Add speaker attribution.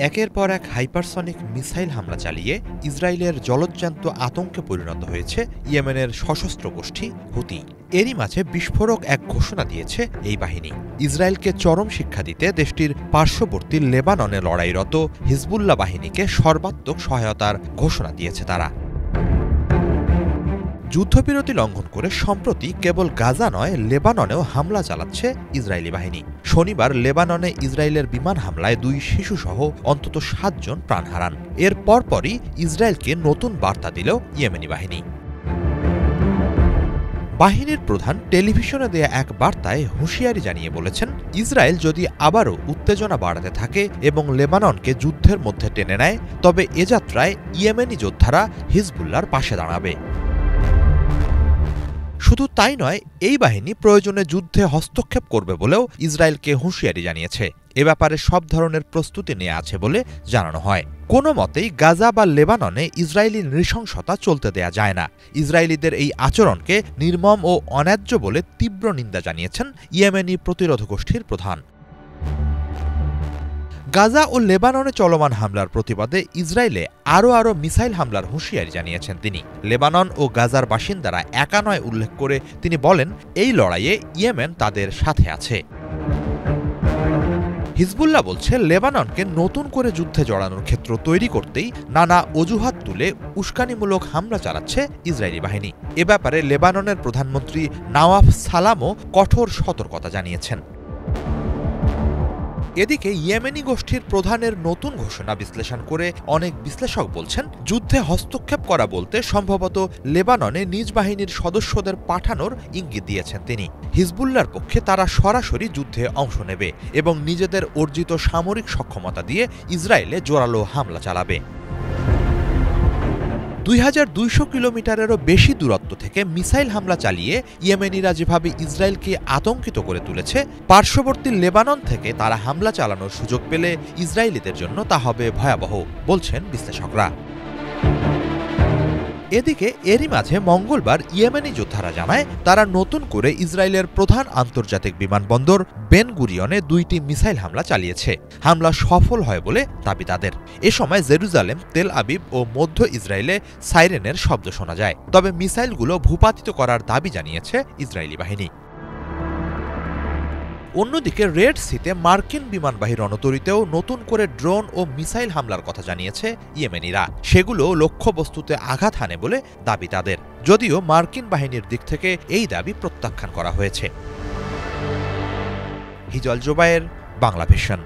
Speaker 1: একের পর এক হাইপারসনিক মিসাইল হামলা চালিয়ে ইসরায়েলের জলজ্যান্ত আতঙ্কে পরিণত হয়েছে ইয়েমেনের সশস্ত্র গোষ্ঠী হুতি। এরই মাঝে বিস্ফোরক এক ঘোষণা দিয়েছে এই বাহিনী। ইসরায়েলকে চরম শিক্ষা দিতে দেশটির পার্শ্ববর্তী লেবাননে লড়াইরত হিজবুল্লাহ বাহিনীকে সর্বাত্মক সহায়তার ঘোষণা দিয়েছে তারা। যুদ্ধবিরতি লঙ্ঘন করে সম্প্রতি কেবল গাজা নয়, লেবাননেও হামলা চালাচ্ছে ইসরায়েলি বাহিনী। শনিবার লেবাননে ইসরায়েলের বিমান হামলায় 2 শিশুসহ অন্তত 7 জন প্রাণ হারান। এর পরপরই ইসরায়েলকে নতুন বার্তা দিল ইয়েমেনি বাহিনী। বাহিনীর প্রধান টেলিভিশনে দেয়া এক বার্তায় হুঁশিয়ারি জানিয়ে বলেছেন, ইসরায়েল যদি আবারও উত্তেজনা বাড়াতে থাকে এবং লেবাননকে যুদ্ধের মধ্যে টেনে নেয়, তবে এ যাত্রায় ইয়েমেনি যোদ্ধারা হিজবুল্লাহর পাশে দাঁড়াবে। শুধু তাই নয়, এই বাহিনী প্রয়োজনে যুদ্ধে হস্তক্ষেপ করবে বলেও ইসরায়েলকে হুঁশিয়ারি জানিয়েছে। এ ব্যাপারে সব ধরনের প্রস্তুতি নেওয়া আছে বলে জানানো হয়। কোনো মতেই গাজা বা লেবাননে ইসরায়েলি নৃশংসতা চলতে দেয়া যায় না। ইসরায়েলিদের এই আচরণকে নির্মম ও অন্যায্য বলে তীব্র নিন্দা জানিয়েছেন ইয়েমেনি প্রতিরোধ গোষ্ঠীর প্রধান। গাজা ও লেবাননে চলমান হামলার প্রতিবাদে ইসরায়েলে আরও মিসাইল হামলার হুঁশিয়ারি জানিয়েছেন তিনি। লেবানন ও গাজার বাসিন্দারা একা নয় উল্লেখ করে তিনি বলেন, এই লড়াইয়ে ইয়েমেন তাদের সাথে আছে। হিজবুল্লাহ বলছে, লেবাননকে নতুন করে যুদ্ধে জড়ানোর ক্ষেত্র তৈরি করতেই নানা অজুহাত তুলে উস্কানিমূলক হামলা চালাচ্ছে ইসরায়েলি বাহিনী। এ ব্যাপারে লেবাননের প্রধানমন্ত্রী নাওয়াফ সালামও কঠোর সতর্কতা জানিয়েছেন। এদিকে ইয়েমেনি গোষ্ঠীর প্রধানের নতুন ঘোষণা বিশ্লেষণ করে অনেক বিশ্লেষক বলছেন, যুদ্ধে হস্তক্ষেপ করা বলতে সম্ভবত লেবাননে নিজ বাহিনীর সদস্যদের পাঠানোর ইঙ্গিত দিয়েছেন তিনি। হিজবুল্লাহর পক্ষে তারা সরাসরি যুদ্ধে অংশ নেবে এবং নিজেদের অর্জিত সামরিক সক্ষমতা দিয়ে ইসরায়েলে জোরালো হামলা চালাবে। 2200 কিলোমিটারেরও বেশি দূরত্ব থেকে মিসাইল হামলা চালিয়ে ইয়েমেনিরা যেভাবে ইসরায়েলকে আতঙ্কিত করে তুলেছে, পার্শ্ববর্তী লেবানন থেকে তারা হামলা চালানোর সুযোগ পেলে ইসরায়েলিদের জন্য তা হবে ভয়াবহ, বলছেন বিশ্লেষকরা। এদিকে এরই মাঝে মঙ্গলবার ইয়েমেনি যোদ্ধারা জানায়, তারা নতুন করে ইসরায়েলের প্রধান আন্তর্জাতিক বিমানবন্দর বেন গুরিয়নে 2টি মিসাইল হামলা চালিয়েছে। হামলা সফল হয় বলে দাবি তাদের। এ সময় জেরুজালেম, তেল আবিব ও মধ্য ইসরায়েলে সাইরেনের শব্দ শোনা যায়। তবে মিসাইলগুলো ভূপাতিত করার দাবি জানিয়েছে ইসরায়েলি বাহিনী। অন্যদিকে রেড সিতে মার্কিন বিমানবাহী রণতরীতেও নতুন করে ড্রোন ও মিসাইল হামলার কথা জানিয়েছে ইয়েমেনিরা। সেগুলো লক্ষ্যবস্তুতে আঘাত হানে বলে দাবি তাদের, যদিও মার্কিন বাহিনীর দিক থেকে এই দাবি প্রত্যাখ্যান করা হয়েছে। হিজল জোবায়ের, বাংলা ভিশন।